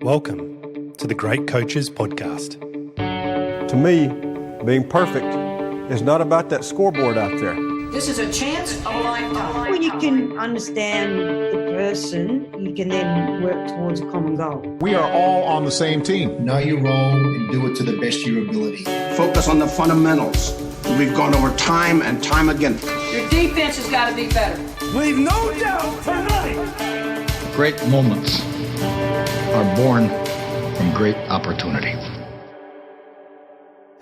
Welcome to the Great Coaches Podcast. To me, being perfect is not about that scoreboard out there. This is a chance of a lifetime. When you can understand the person, you can then work towards a common goal. We are all on the same team. Know your role and do it to the best of your ability. Focus on the fundamentals. We've gone over time and time again. Your defense has got to be better. Leave no doubt tonight. Great moments are born from great opportunity.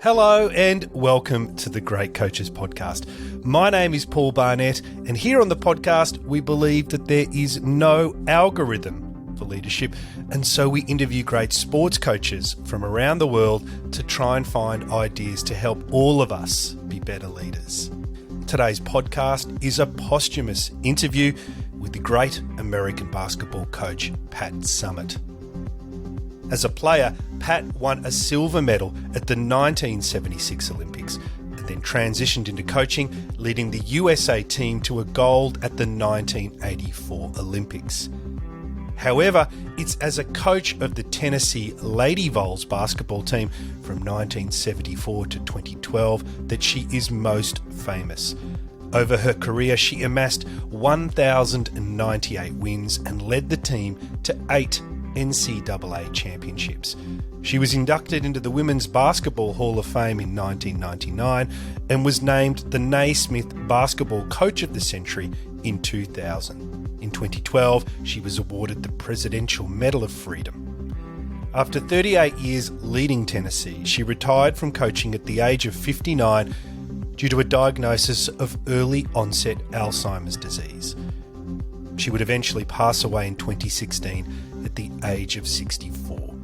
Hello and welcome to the Great Coaches Podcast. My name is Paul Barnett, and here on the podcast we believe that there is no algorithm for leadership, and so we interview great sports coaches from around the world to try and find ideas to help all of us be better leaders. Today's podcast is a posthumous interview with the great American basketball coach Pat Summitt. As a player, Pat won a silver medal at the 1976 Olympics and then transitioned into coaching, leading the USA team to a gold at the 1984 Olympics. However, it's as a coach of the Tennessee Lady Vols basketball team from 1974 to 2012 that she is most famous. Over her career, she amassed 1,098 wins and led the team to 8 NCAA championships. She was inducted into the Women's Basketball Hall of Fame in 1999 and was named the Naismith Basketball Coach of the Century in 2000. In 2012, she was awarded the Presidential Medal of Freedom. After 38 years leading Tennessee, she retired from coaching at the age of 59 due to a diagnosis of early onset Alzheimer's disease. She would eventually pass away in 2016 at the age of 64.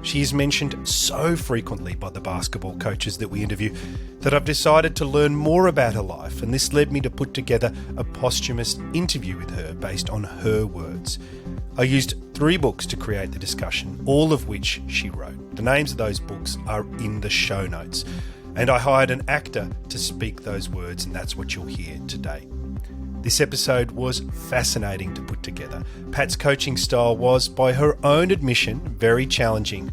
She is mentioned so frequently by the basketball coaches that we interview that I've decided to learn more about her life, and this led me to put together a posthumous interview with her based on her words. I used 3 books to create the discussion, all of which she wrote. The names of those books are in the show notes, and I hired an actor to speak those words, and that's what you'll hear today. This episode was fascinating to put together. Pat's coaching style was, by her own admission, very challenging.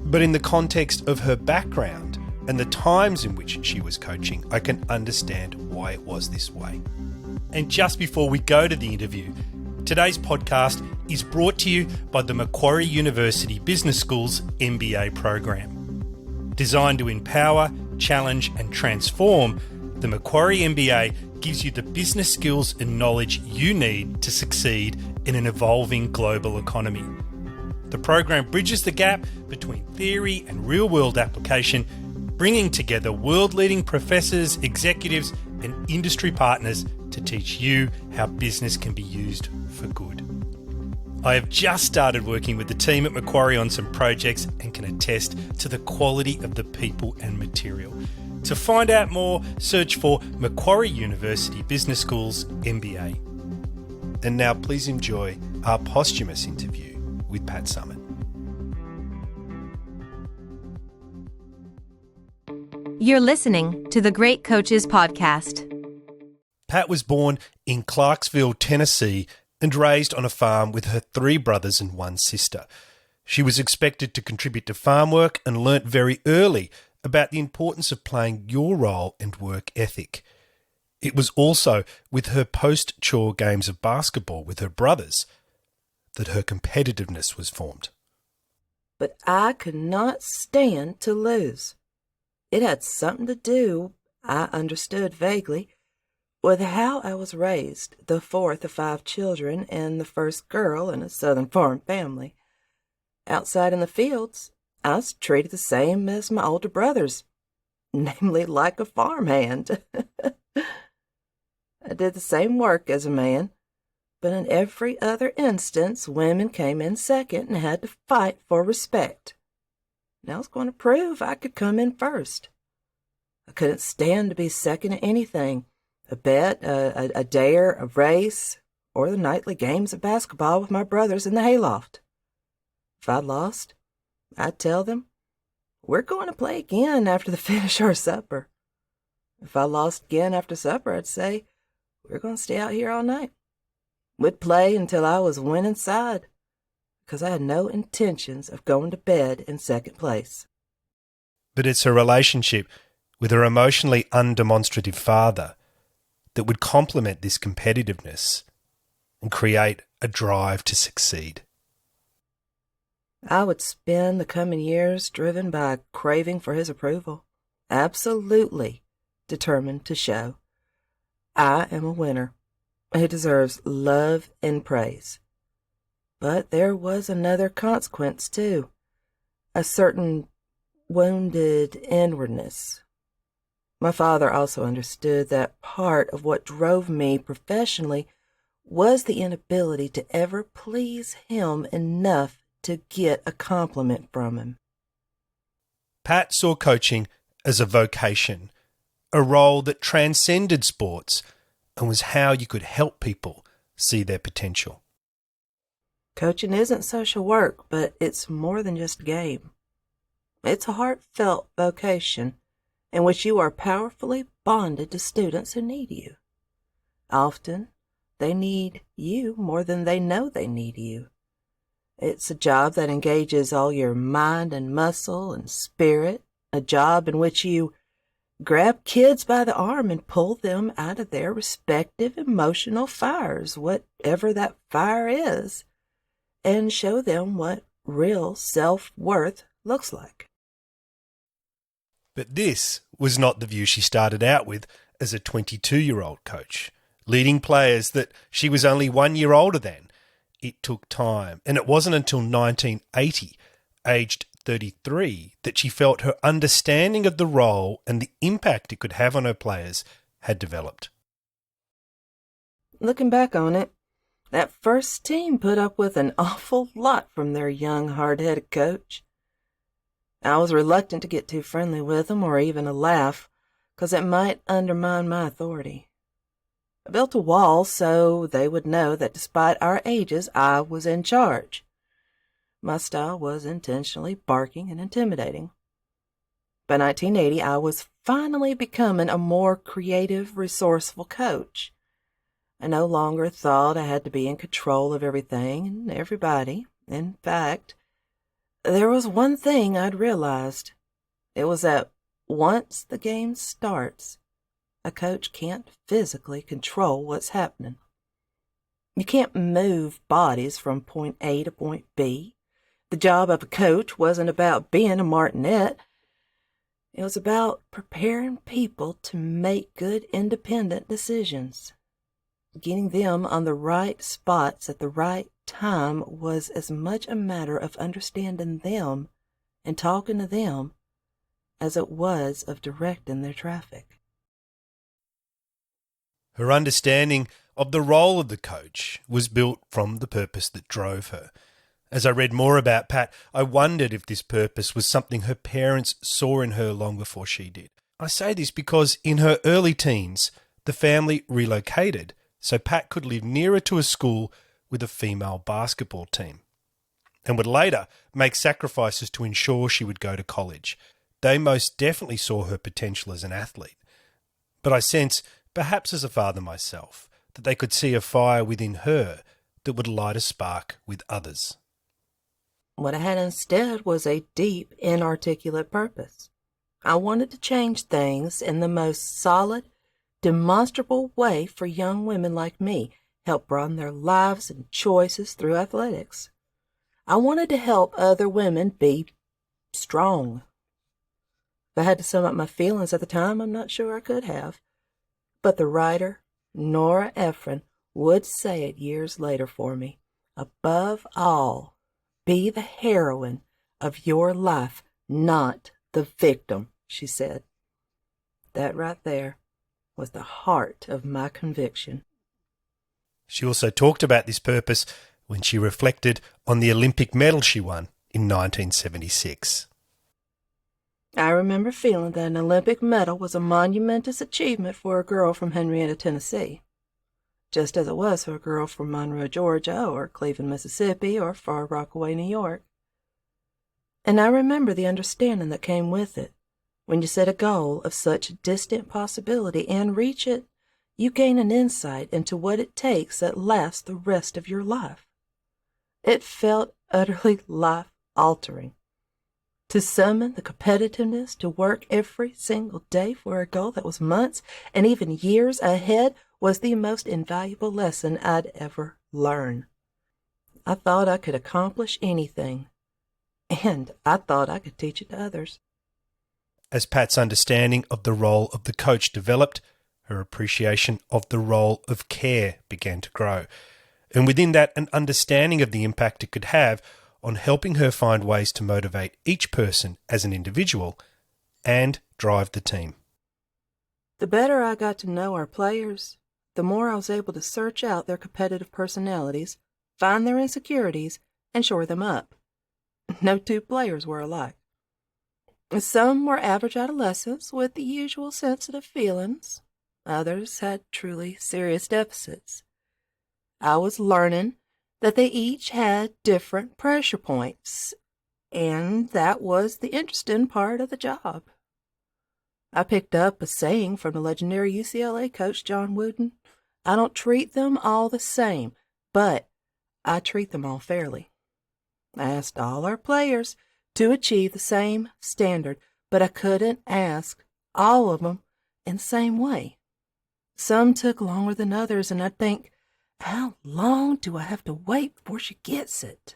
But in the context of her background and the times in which she was coaching, I can understand why it was this way. And just before we go to the interview, today's podcast is brought to you by the Macquarie University Business School's MBA program. Designed to empower, challenge and transform, the Macquarie MBA gives you the business skills and knowledge you need to succeed in an evolving global economy. The program bridges the gap between theory and real-world application, bringing together world-leading professors, executives, and industry partners to teach you how business can be used for good. I have just started working with the team at Macquarie on some projects and can attest to the quality of the people and material. To find out more, search for Macquarie University Business School's MBA. And now please enjoy our posthumous interview with Pat Summitt. You're listening to the Great Coaches Podcast. Pat was born in Clarksville, Tennessee, and raised on a farm with her 3 brothers and 1 sister. She was expected to contribute to farm work and learnt very early about the importance of playing your role and work ethic. It was also with her post-chore games of basketball with her brothers that her competitiveness was formed. But I could not stand to lose. It had something to do, I understood vaguely, with how I was raised, the 4th of 5 children and the first girl in a southern farm family. Outside in the fields, I was treated the same as my older brothers, namely like a farmhand. I did the same work as a man, but in every other instance, women came in second and had to fight for respect. And I was going to prove I could come in first. I couldn't stand to be second at anything, a bet, a dare, a race, or the nightly games of basketball with my brothers in the hayloft. If I lost, I'd tell them, we're going to play again after the finish our supper. If I lost again after supper, I'd say, we're going to stay out here all night. We'd play until I was winning side. because I had no intentions of going to bed in second place. But it's her relationship with her emotionally undemonstrative father that would complement this competitiveness and create a drive to succeed. I would spend the coming years driven by a craving for his approval, absolutely determined to show I am a winner who deserves love and praise. But there was another consequence, too, a certain wounded inwardness. My father also understood that part of what drove me professionally was the inability to ever please him enough to get a compliment from him. Pat saw coaching as a vocation, a role that transcended sports and was how you could help people see their potential. Coaching isn't social work, but it's more than just a game. It's a heartfelt vocation in which you are powerfully bonded to students who need you. Often, they need you more than they know they need you. It's a job that engages all your mind and muscle and spirit, a job in which you grab kids by the arm and pull them out of their respective emotional fires, whatever that fire is, and show them what real self-worth looks like. But this was not the view she started out with as a 22-year-old coach, leading players that she was only 1 year older than. It took time, and it wasn't until 1980, aged 33, that she felt her understanding of the role and the impact it could have on her players had developed. Looking back on it, that first team put up with an awful lot from their young, hard-headed coach. I was reluctant to get too friendly with them or even a laugh, because it might undermine my authority. I built a wall so they would know that despite our ages, I was in charge. My style was intentionally barking and intimidating. By 1980, I was finally becoming a more creative, resourceful coach. I no longer thought I had to be in control of everything and everybody. In fact, there was one thing I'd realized. It was that once the game starts, a coach can't physically control what's happening. You can't move bodies from point A to point B. The job of a coach wasn't about being a martinet. It was about preparing people to make good independent decisions. Getting them on the right spots at the right time was as much a matter of understanding them and talking to them as it was of directing their traffic. Her understanding of the role of the coach was built from the purpose that drove her. As I read more about Pat, I wondered if this purpose was something her parents saw in her long before she did. I say this because in her early teens, the family relocated so Pat could live nearer to a school with a female basketball team, and would later make sacrifices to ensure she would go to college. They most definitely saw her potential as an athlete. But I sense, perhaps as a father myself, that they could see a fire within her that would light a spark with others. What I had instead was a deep, inarticulate purpose. I wanted to change things in the most solid, demonstrable way for young women like me, help broaden their lives and choices through athletics. I wanted to help other women be strong. If I had to sum up my feelings at the time, I'm not sure I could have. But the writer, Nora Ephron, would say it years later for me. Above all, be the heroine of your life, not the victim, she said. That right there was the heart of my conviction. She also talked about this purpose when she reflected on the Olympic medal she won in 1976. I remember feeling that an Olympic medal was a monumentous achievement for a girl from Henrietta, Tennessee, just as it was for a girl from Monroe, Georgia, or Cleveland, Mississippi, or Far Rockaway, New York. And I remember the understanding that came with it. When you set a goal of such distant possibility and reach it, you gain an insight into what it takes that lasts the rest of your life. It felt utterly life-altering. To summon the competitiveness to work every single day for a goal that was months and even years ahead was the most invaluable lesson I'd ever learn. I thought I could accomplish anything, and I thought I could teach it to others. As Pat's understanding of the role of the coach developed, her appreciation of the role of care began to grow. And within that, an understanding of the impact it could have on helping her find ways to motivate each person as an individual and drive the team. The better I got to know our players, the more I was able to search out their competitive personalities, find their insecurities, and shore them up. No two players were alike. Some were average adolescents with the usual sensitive feelings. Others had truly serious deficits. I was learning that they each had different pressure points, and that was the interesting part of the job. I picked up a saying from the legendary UCLA coach John Wooden: I don't treat them all the same, but I treat them all fairly. I asked all our players to achieve the same standard, but I couldn't ask all of them in the same way. Some took longer than others, and I'd think, how long do I have to wait before she gets it?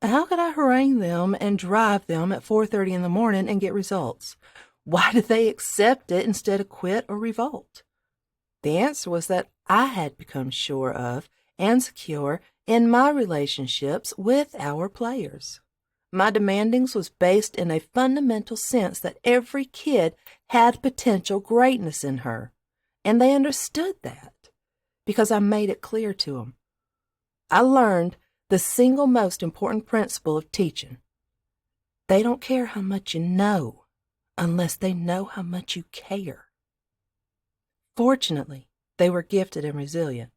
How could I harangue them and drive them at 4:30 in the morning and get results? Why did they accept it instead of quit or revolt? The answer was that I had become sure of and secure in my relationships with our players. My demandings was based in a fundamental sense that every kid had potential greatness in her, and they understood that because I made it clear to them. I learned the single most important principle of teaching. They don't care how much you know unless they know how much you care. Fortunately, they were gifted and resilient,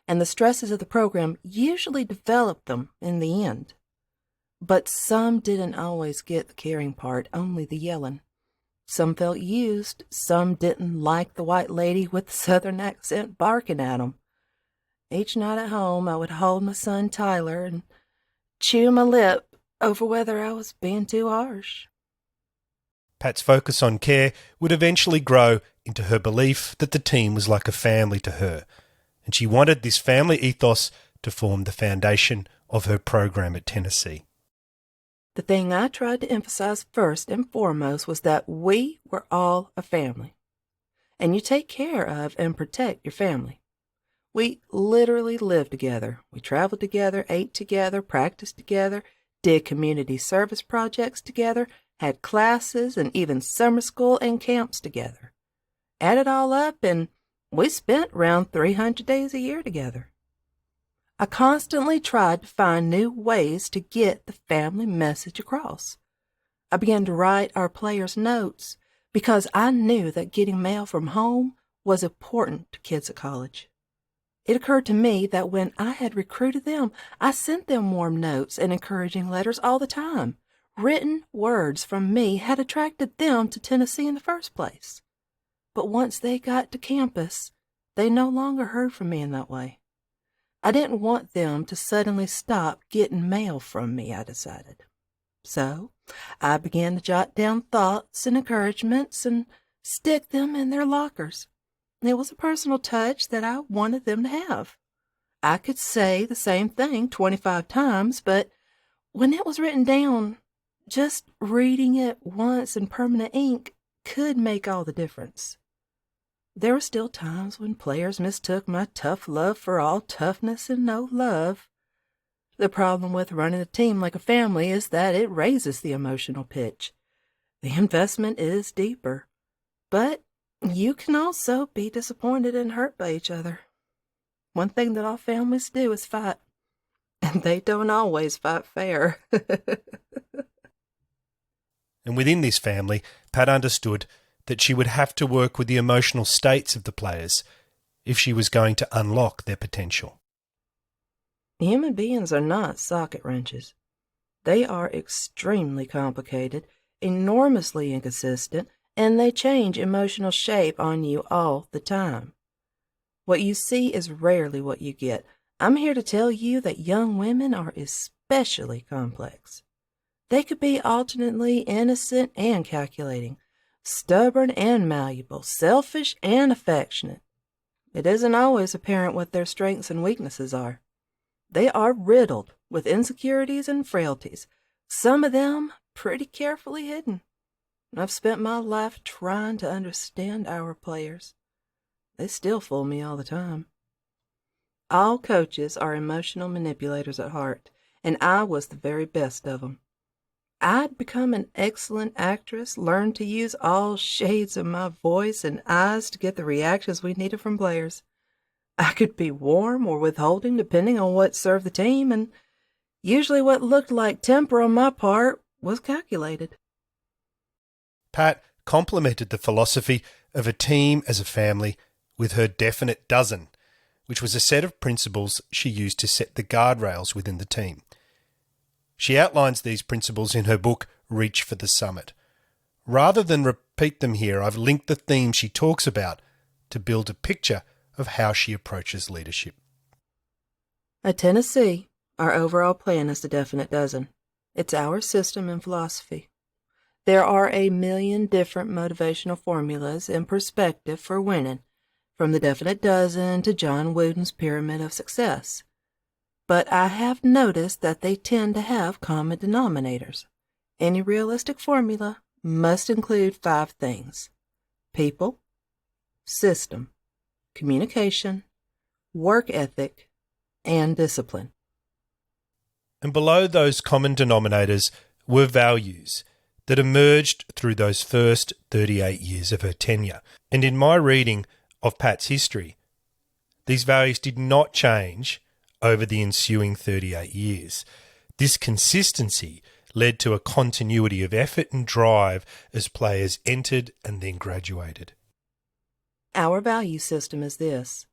and the stresses of the program usually developed them in the end. But some didn't always get the caring part, only the yelling. Some felt used, some didn't like the white lady with the southern accent barking at them. Each night at home, I would hold my son Tyler and chew my lip over whether I was being too harsh. Pat's focus on care would eventually grow into her belief that the team was like a family to her, and she wanted this family ethos to form the foundation of her program at Tennessee. The thing I tried to emphasize first and foremost was that we were all a family, and you take care of and protect your family. We literally lived together. We traveled together, ate together, practiced together, did community service projects together, had classes and even summer school and camps together. Add it all up, and we spent around 300 days a year together. I constantly tried to find new ways to get the family message across. I began to write our players' notes because I knew that getting mail from home was important to kids at college. It occurred to me that when I had recruited them, I sent them warm notes and encouraging letters all the time. Written words from me had attracted them to Tennessee in the first place. But once they got to campus, they no longer heard from me in that way. I didn't want them to suddenly stop getting mail from me, I decided. So I began to jot down thoughts and encouragements and stick them in their lockers. It was a personal touch that I wanted them to have. I could say the same thing 25 times, but when it was written down, just reading it once in permanent ink could make all the difference. There were still times when players mistook my tough love for all toughness and no love. The problem with running a team like a family is that it raises the emotional pitch. The investment is deeper, but you can also be disappointed and hurt by each other. One thing that all families do is fight, and they don't always fight fair. And within this family, Pat understood that she would have to work with the emotional states of the players if she was going to unlock their potential. Human beings are not socket wrenches. They are extremely complicated, enormously inconsistent, and they change emotional shape on you all the time. What you see is rarely what you get. I'm here to tell you that young women are especially complex. They could be alternately innocent and calculating, stubborn and malleable, selfish and affectionate. It isn't always apparent what their strengths and weaknesses are. They are riddled with insecurities and frailties, some of them pretty carefully hidden. I've spent my life trying to understand our players. They still fool me all the time. All coaches are emotional manipulators at heart, and I was the very best of them. I'd become an excellent actress, learned to use all shades of my voice and eyes to get the reactions we needed from players. I could be warm or withholding depending on what served the team, and usually what looked like temper on my part was calculated. Pat complemented the philosophy of a team as a family with her definite dozen, which was a set of principles she used to set the guardrails within the team. She outlines these principles in her book, Reach for the Summitt. Rather than repeat them here, I've linked the themes she talks about to build a picture of how she approaches leadership. At Tennessee, our overall plan is the definite dozen. It's our system and philosophy. There are a million different motivational formulas and perspective for winning, from the definite dozen to John Wooden's pyramid of success. But I have noticed that they tend to have common denominators. Any realistic formula must include 5 things: people, system, communication, work ethic, and discipline. And below those common denominators were values that emerged through those first 38 years of her tenure. And in my reading of Pat's history, these values did not change over the ensuing 38 years. This consistency led to a continuity of effort and drive as players entered and then graduated. Our value system is this: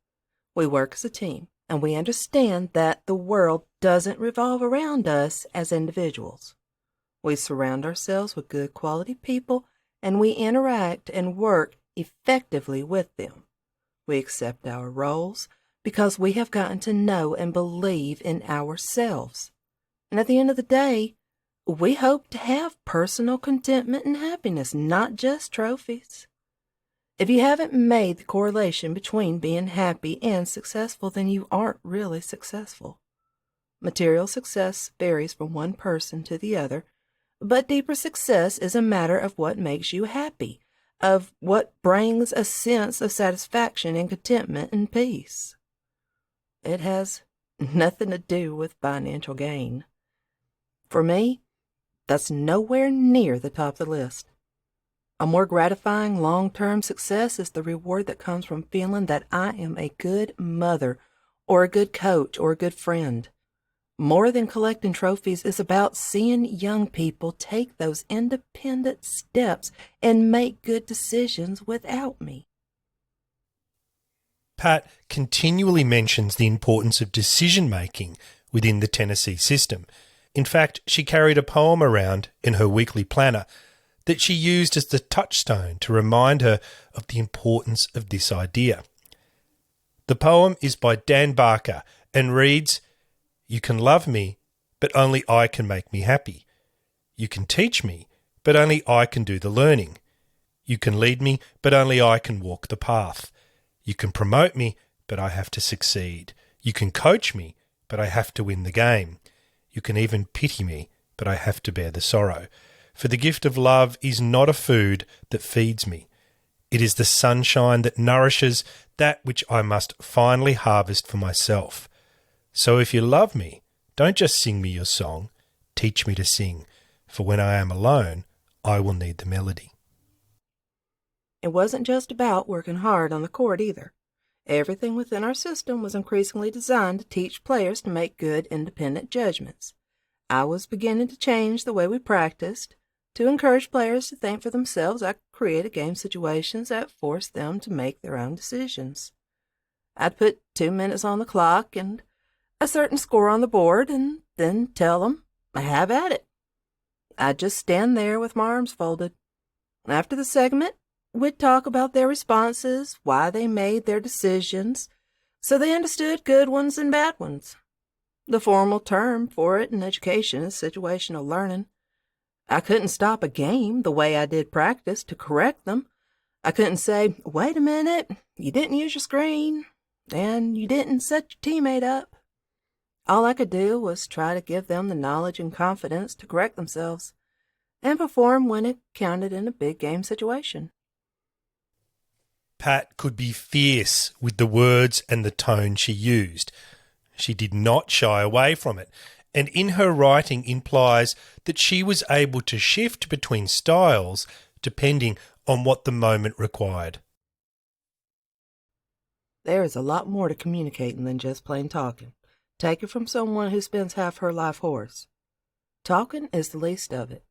we work as a team, and we understand that the world doesn't revolve around us as individuals. We surround ourselves with good quality people, and we interact and work effectively with them. We accept our roles because we have gotten to know and believe in ourselves. And at the end of the day, we hope to have personal contentment and happiness, not just trophies. If you haven't made the correlation between being happy and successful, then you aren't really successful. Material success varies from one person to the other, but deeper success is a matter of what makes you happy, of what brings a sense of satisfaction and contentment and peace. It has nothing to do with financial gain. For me, that's nowhere near the top of the list. A more gratifying long-term success is the reward that comes from feeling that I am a good mother or a good coach or a good friend. More than collecting trophies is about seeing young people take those independent steps and make good decisions without me. Pat continually mentions the importance of decision-making within the Tennessee system. In fact, she carried a poem around in her weekly planner that she used as the touchstone to remind her of the importance of this idea. The poem is by Dan Barker and reads, "You can love me, but only I can make me happy. You can teach me, but only I can do the learning. You can lead me, but only I can walk the path. You can promote me, but I have to succeed. You can coach me, but I have to win the game. You can even pity me, but I have to bear the sorrow. For the gift of love is not a food that feeds me. It is the sunshine that nourishes that which I must finally harvest for myself. So if you love me, don't just sing me your song, teach me to sing, for when I am alone, I will need the melody." It wasn't just about working hard on the court either. Everything within our system was increasingly designed to teach players to make good, independent judgments. I was beginning to change the way we practiced. To encourage players to think for themselves, I created game situations that forced them to make their own decisions. I'd put 2 minutes on the clock and a certain score on the board, and then tell them, have at it. I'd just stand there with my arms folded. After the segment, we'd talk about their responses, why they made their decisions, so they understood good ones and bad ones. The formal term for it in education is situational learning. I couldn't stop a game the way I did practice to correct them. I couldn't say, wait a minute, you didn't use your screen, and you didn't set your teammate up. All I could do was try to give them the knowledge and confidence to correct themselves and perform when it counted in a big game situation. Pat could be fierce with the words and the tone she used. She did not shy away from it, and in her writing implies that she was able to shift between styles depending on what the moment required. There is a lot more to communicating than just plain talking. Take it from someone who spends half her life hoarse. Talking is the least of it.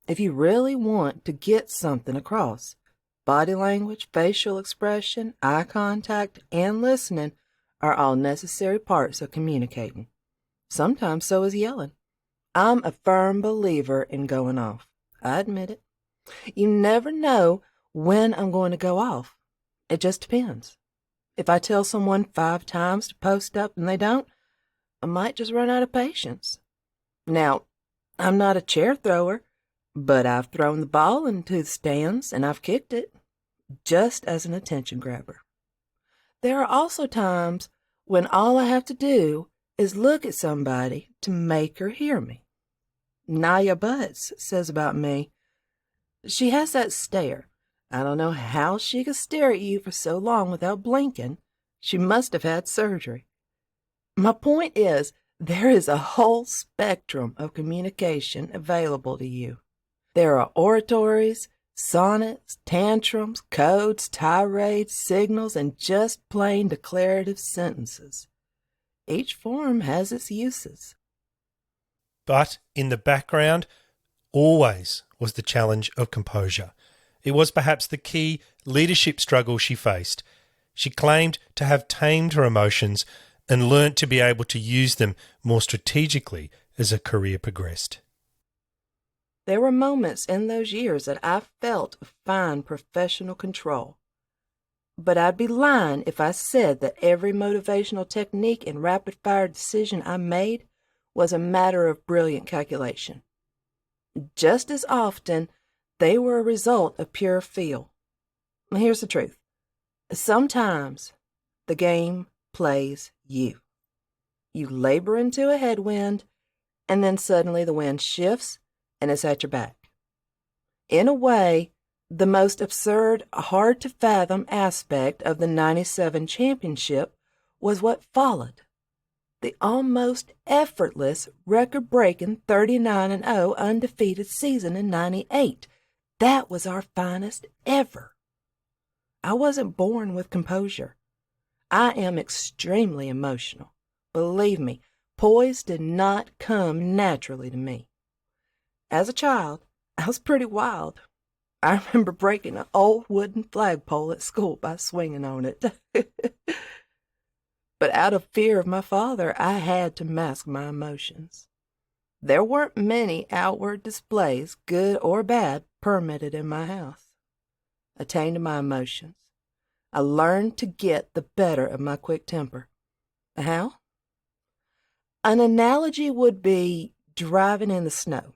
If you really want to get something across, body language, facial expression, eye contact, and listening are all necessary parts of communicating. Sometimes so is yelling. I'm a firm believer in going off. I admit it. You never know when I'm going to go off. It just depends. If I tell someone 5 times to post up and they don't, I might just run out of patience. Now, I'm not a chair thrower, but I've thrown the ball into the stands and I've kicked it, just as an attention grabber. There are also times when all I have to do is look at somebody to make her hear me. Naya Butts says about me, she has that stare. I don't know how she could stare at you for so long without blinking. She must have had surgery. My point is, there is a whole spectrum of communication available to you. There are oratories, sonnets, tantrums, codes, tirades, signals, and just plain declarative sentences. Each form has its uses. But in the background, always was the challenge of composure. It was perhaps the key leadership struggle she faced. She claimed to have tamed her emotions and learnt to be able to use them more strategically as her career progressed. There were moments in those years that I felt a fine professional control. But I'd be lying if I said that every motivational technique and rapid-fire decision I made was a matter of brilliant calculation. Just as often, they were a result of pure feel. Here's the truth. Sometimes the game plays you. You labor into a headwind, and then suddenly the wind shifts and it's at your back. In a way, the most absurd, hard-to-fathom aspect of the '97 championship was what followed. The almost effortless, record-breaking 39-0 undefeated season in '98. That was our finest ever. I wasn't born with composure. I am extremely emotional. Believe me, poise did not come naturally to me. As a child, I was pretty wild. I remember breaking an old wooden flagpole at school by swinging on it. But out of fear of my father, I had to mask my emotions. There weren't many outward displays, good or bad, permitted in my house. I tamed my emotions. I learned to get the better of my quick temper. How? An analogy would be driving in the snow.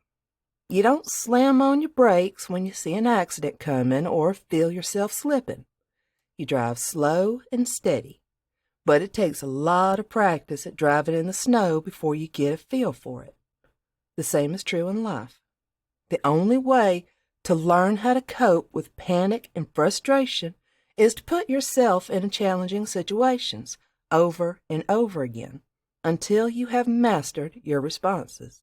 You don't slam on your brakes when you see an accident coming or feel yourself slipping. You drive slow and steady, but it takes a lot of practice at driving in the snow before you get a feel for it. The same is true in life. The only way to learn how to cope with panic and frustration is to put yourself in challenging situations over and over again until you have mastered your responses.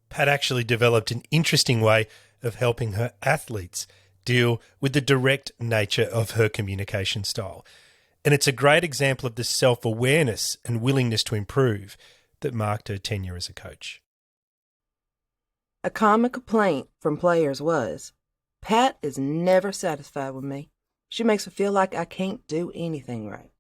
Pat actually developed an interesting way of helping her athletes deal with the direct nature of her communication style. And it's a great example of the self-awareness and willingness to improve that marked her tenure as a coach. A common complaint from players was, Pat is never satisfied with me. She makes me feel like I can't do anything right.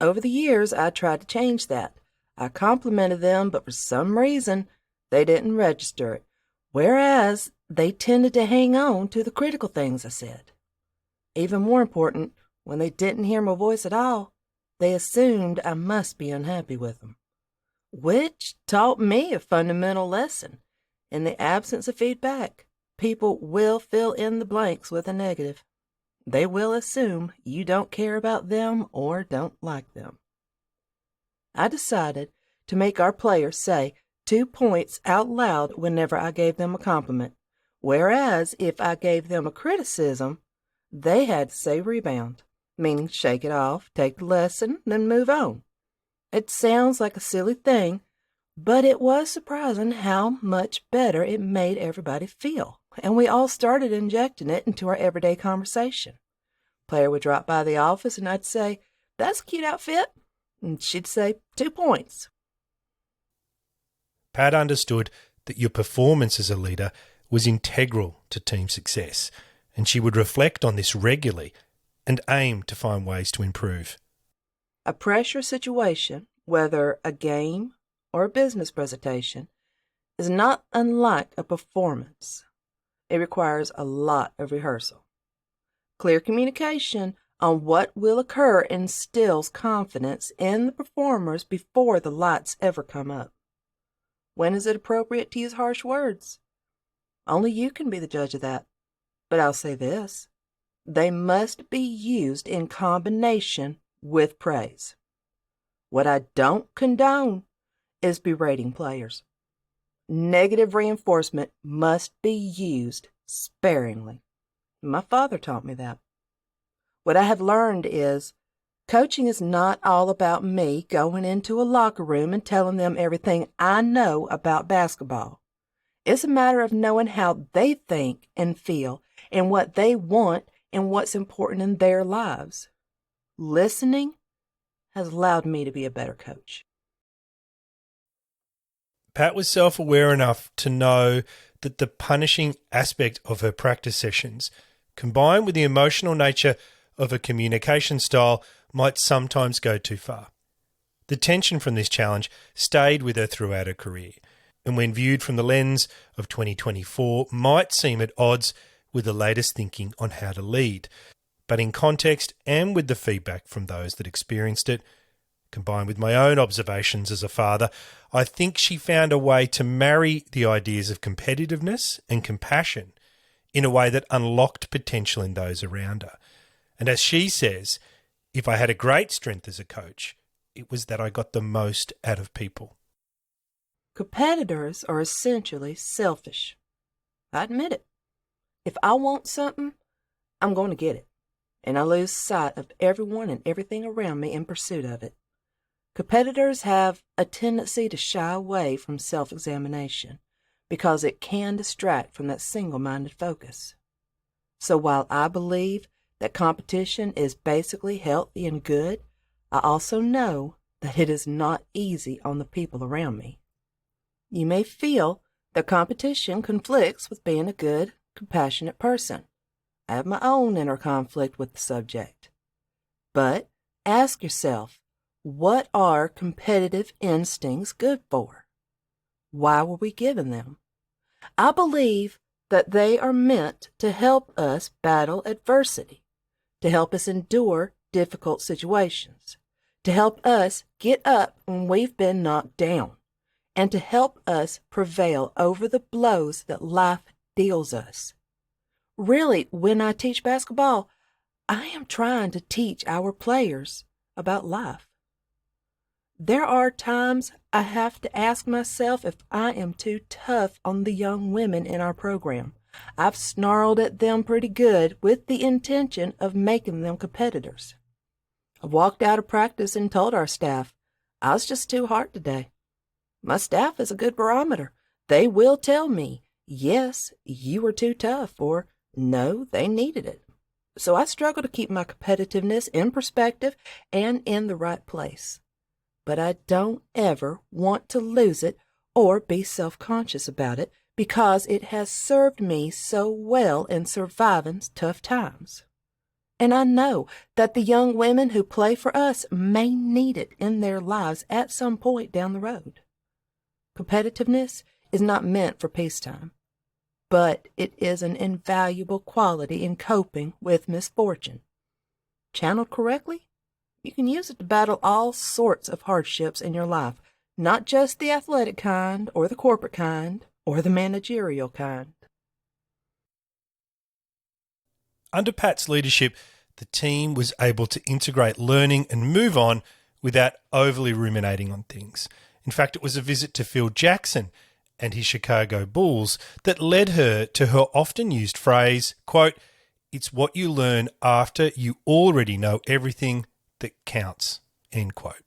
Over the years, I tried to change that. I complimented them, but for some reason, they didn't register it, whereas they tended to hang on to the critical things I said. Even more important, when they didn't hear my voice at all, they assumed I must be unhappy with them, which taught me a fundamental lesson. In the absence of feedback, people will fill in the blanks with a negative. They will assume you don't care about them or don't like them. I decided to make our players say 2 points out loud whenever I gave them a compliment, whereas if I gave them a criticism, they had to say rebound, meaning shake it off, take the lesson, then move on. It sounds like a silly thing, but it was surprising how much better it made everybody feel, and we all started injecting it into our everyday conversation. Player would drop by the office and I'd say, "That's a cute outfit," and she'd say, 2 points. Pat understood that your performance as a leader was integral to team success, and she would reflect on this regularly and aim to find ways to improve. A pressure situation, whether a game or a business presentation, is not unlike a performance. It requires a lot of rehearsal. Clear communication on what will occur instills confidence in the performers before the lights ever come up. When is it appropriate to use harsh words? Only you can be the judge of that. But I'll say this: they must be used in combination with praise. What I don't condone is berating players. Negative reinforcement must be used sparingly. My father taught me that. What I have learned is coaching is not all about me going into a locker room and telling them everything I know about basketball. It's a matter of knowing how they think and feel and what they want and what's important in their lives. Listening has allowed me to be a better coach. Pat was self-aware enough to know that the punishing aspect of her practice sessions, combined with the emotional nature of her communication style, might sometimes go too far. The tension from this challenge stayed with her throughout her career, and when viewed from the lens of 2024, might seem at odds with the latest thinking on how to lead. But in context and with the feedback from those that experienced it, combined with my own observations as a father, I think she found a way to marry the ideas of competitiveness and compassion in a way that unlocked potential in those around her. And as she says, if I had a great strength as a coach, it was that I got the most out of people. Competitors are essentially selfish. I admit it. If I want something, I'm going to get it, and I lose sight of everyone and everything around me in pursuit of it. Competitors have a tendency to shy away from self-examination because it can distract from that single-minded focus. So while I believe that competition is basically healthy and good, I also know that it is not easy on the people around me. You may feel that competition conflicts with being a good, compassionate person. I have my own inner conflict with the subject. But ask yourself, what are competitive instincts good for? Why were we given them? I believe that they are meant to help us battle adversity, to help us endure difficult situations, to help us get up when we've been knocked down, and to help us prevail over the blows that life deals us. Really, when I teach basketball, I am trying to teach our players about life. There are times I have to ask myself if I am too tough on the young women in our program. I've snarled at them pretty good with the intention of making them competitors. I walked out of practice and told our staff, I was just too hard today. My staff is a good barometer. They will tell me, yes, you were too tough, or no, they needed it. So I struggle to keep my competitiveness in perspective and in the right place. But I don't ever want to lose it or be self-conscious about it because it has served me so well in surviving tough times. And I know that the young women who play for us may need it in their lives at some point down the road. Competitiveness is not meant for peacetime, but it is an invaluable quality in coping with misfortune. Channeled correctly, You can use it to battle all sorts of hardships in your life, not just the athletic kind, or the corporate kind, or the managerial kind. Under Pat's leadership, the team was able to integrate learning and move on without overly ruminating on things. In fact, it was a visit to Phil Jackson and his Chicago Bulls that led her to her often used phrase, quote, "It's what you learn after you already know everything that counts," end quote.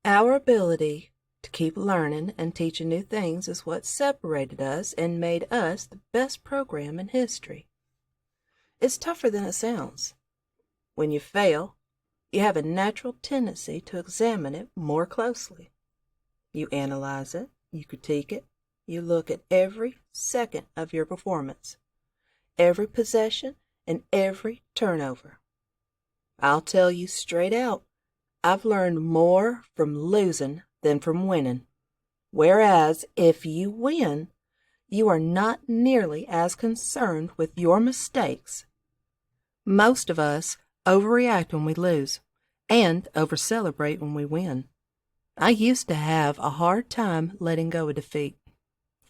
Our ability to keep learning and teaching new things is what separated us and made us the best program in history. It's tougher than it sounds. When you fail, you have a natural tendency to examine it more closely. You analyze it, you critique it, you look at every second of your performance, every possession, and every turnover. I'll tell you straight out, I've learned more from losing than from winning. Whereas if you win, you are not nearly as concerned with your mistakes. Most of us overreact when we lose and over-celebrate when we win. I used to have a hard time letting go of defeat.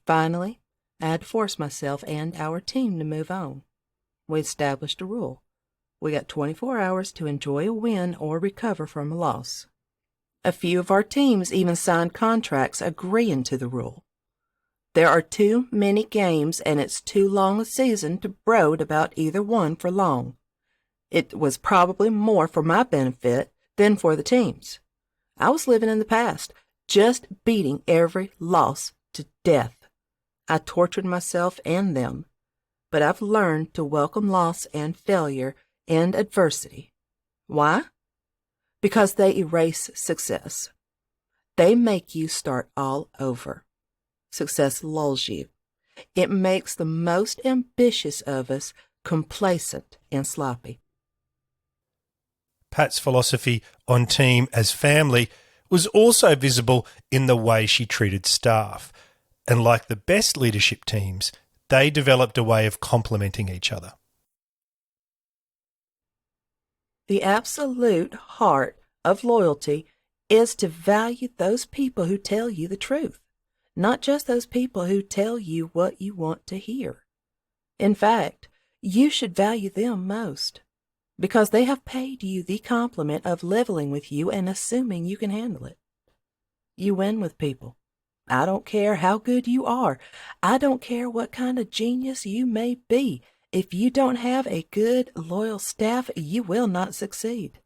Finally, I had to force myself and our team to move on. We established a rule. We got 24 hours to enjoy a win or recover from a loss. A few of our teams even signed contracts agreeing to the rule. There are too many games and it's too long a season to brood about either one for long. It was probably more for my benefit than for the team's. I was living in the past, just beating every loss to death. I tortured myself and them, but I've learned to welcome loss and failure and adversity. Why? Because they erase success. They make you start all over. Success lulls you. It makes the most ambitious of us complacent and sloppy. Pat's philosophy on team as family was also visible in the way she treated staff. And like the best leadership teams, they developed a way of complementing each other. The absolute heart of loyalty is to value those people who tell you the truth, not just those people who tell you what you want to hear. In fact, you should value them most, because they have paid you the compliment of leveling with you and assuming you can handle it. You win with people. I don't care how good you are. I don't care what kind of genius you may be. If you don't have a good, loyal staff, you will not succeed.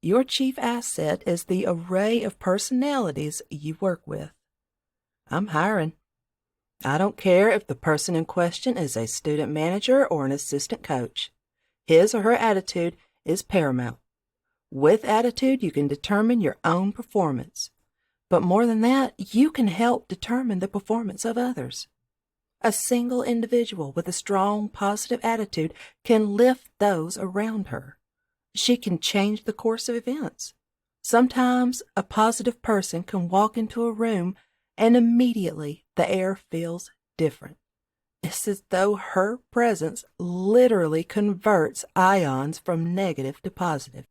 Your chief asset is the array of personalities you work with. I'm hiring. I don't care if the person in question is a student manager or an assistant coach. His or her attitude is paramount. With attitude, you can determine your own performance. But more than that, you can help determine the performance of others. A single individual with a strong, positive attitude can lift those around her. She can change the course of events. Sometimes a positive person can walk into a room and immediately the air feels different. It's as though her presence literally converts ions from negative to positive.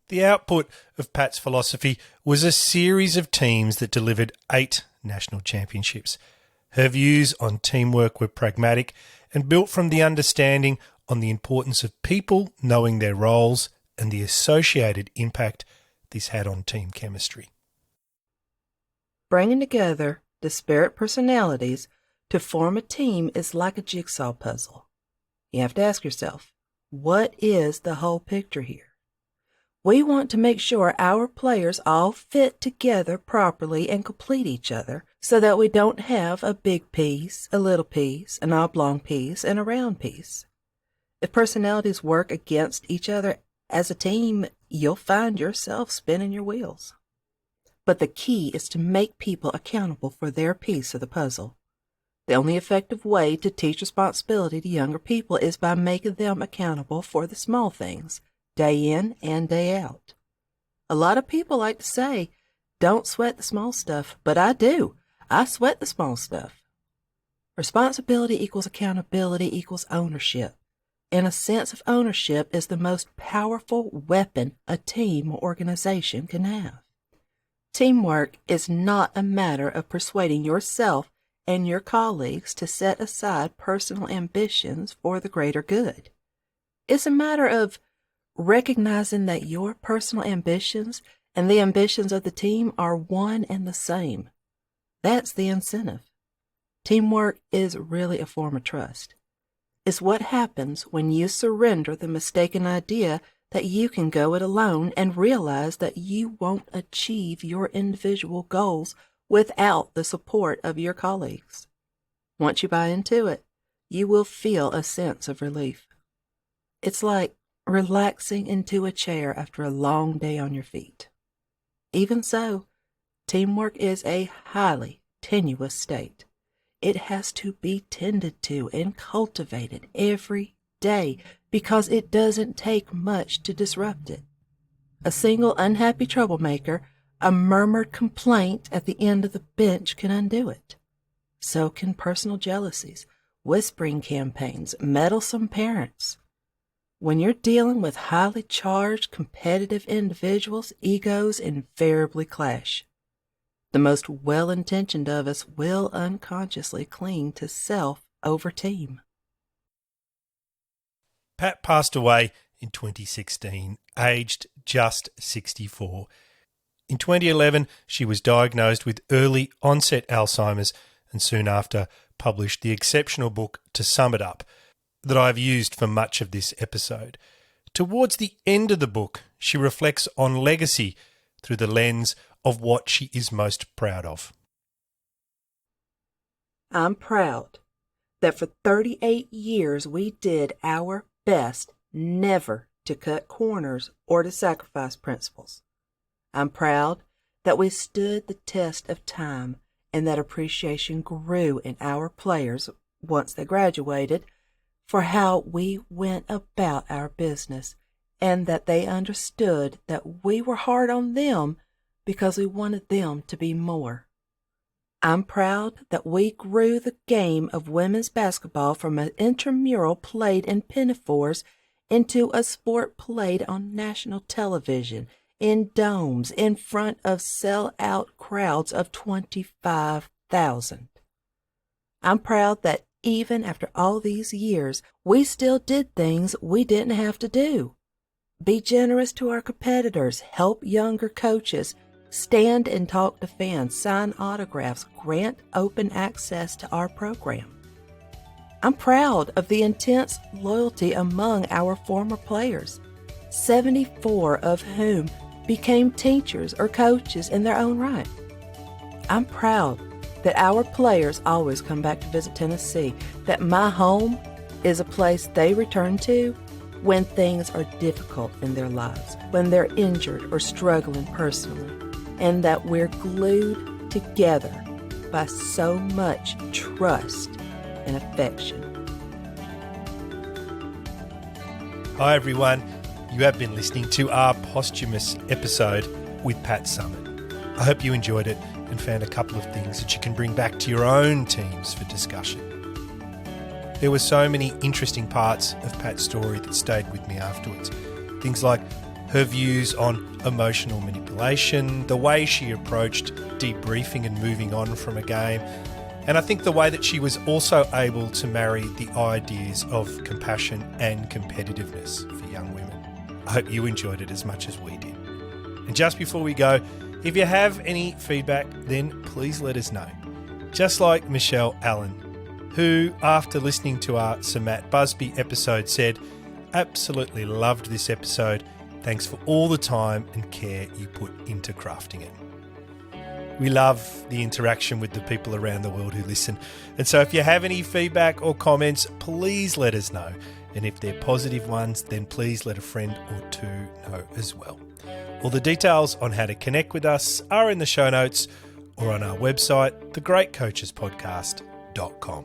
The output of Pat's philosophy was a series of teams that delivered 8 national championships. Her views on teamwork were pragmatic and built from the understanding on the importance of people knowing their roles and the associated impact this had on team chemistry. Bringing together disparate personalities to form a team is like a jigsaw puzzle. You have to ask yourself, what is the whole picture here? We want to make sure our players all fit together properly and complete each other so that we don't have a big piece, a little piece, an oblong piece, and a round piece. If personalities work against each other as a team, you'll find yourself spinning your wheels. But the key is to make people accountable for their piece of the puzzle. The only effective way to teach responsibility to younger people is by making them accountable for the small things, day in and day out. A lot of people like to say, don't sweat the small stuff, but I do. I sweat the small stuff. Responsibility equals accountability equals ownership. and a sense of ownership is the most powerful weapon a team or organization can have. Teamwork is not a matter of persuading yourself and your colleagues to set aside personal ambitions for the greater good. It's a matter of recognizing that your personal ambitions and the ambitions of the team are one and the same. That's the incentive. Teamwork is really a form of trust. It's what happens when you surrender the mistaken idea that you can go it alone and realize that you won't achieve your individual goals without the support of your colleagues. Once you buy into it, you will feel a sense of relief. It's like relaxing into a chair after a long day on your feet. Even so, teamwork is a highly tenuous state. It has to be tended to and cultivated every day because it doesn't take much to disrupt it. A single unhappy troublemaker, a murmured complaint at the end of the bench can undo it. So can personal jealousies, whispering campaigns, meddlesome parents. When you're dealing with highly charged, competitive individuals, egos invariably clash. The most well-intentioned of us will unconsciously cling to self over team. Pat passed away in 2016, aged just 64. In 2011, she was diagnosed with early onset Alzheimer's and soon after published the exceptional book To Sum It Up that I've used for much of this episode. Towards the end of the book, she reflects on legacy through the lens of what she is most proud of. I'm proud that for 38 years we did our best never to cut corners or to sacrifice principles. I'm proud that we stood the test of time and that appreciation grew in our players once they graduated for how we went about our business and that they understood that we were hard on them because we wanted them to be more. I'm proud that we grew the game of women's basketball from an intramural played in pinafores into a sport played on national television, in domes, in front of sell-out crowds of 25,000. I'm proud that even after all these years, we still did things we didn't have to do. Be generous to our competitors, help younger coaches, stand and talk to fans, sign autographs, grant open access to our program. I'm proud of the intense loyalty among our former players, 74 of whom became teachers or coaches in their own right. I'm proud that our players always come back to visit Tennessee, that my home is a place they return to when things are difficult in their lives, when they're injured or struggling personally, and that we're glued together by so much trust and affection. Hi everyone, you have been listening to our posthumous episode with Pat Summitt. I hope you enjoyed it and found a couple of things that you can bring back to your own teams for discussion. There were so many interesting parts of Pat's story that stayed with me afterwards. Things like her views on emotional manipulation, the way she approached debriefing and moving on from a game, and I think the way that she was also able to marry the ideas of compassion and competitiveness for young women. I hope you enjoyed it as much as we did. And just before we go, if you have any feedback, then please let us know. Just like Michelle Allen, who, after listening to our Sir Matt Busby episode, said, "Absolutely loved this episode. Thanks for all the time and care you put into crafting it." We love the interaction with the people around the world who listen. And so if you have any feedback or comments, please let us know. And if they're positive ones, then please let a friend or two know as well. All the details on how to connect with us are in the show notes or on our website, thegreatcoachespodcast.com.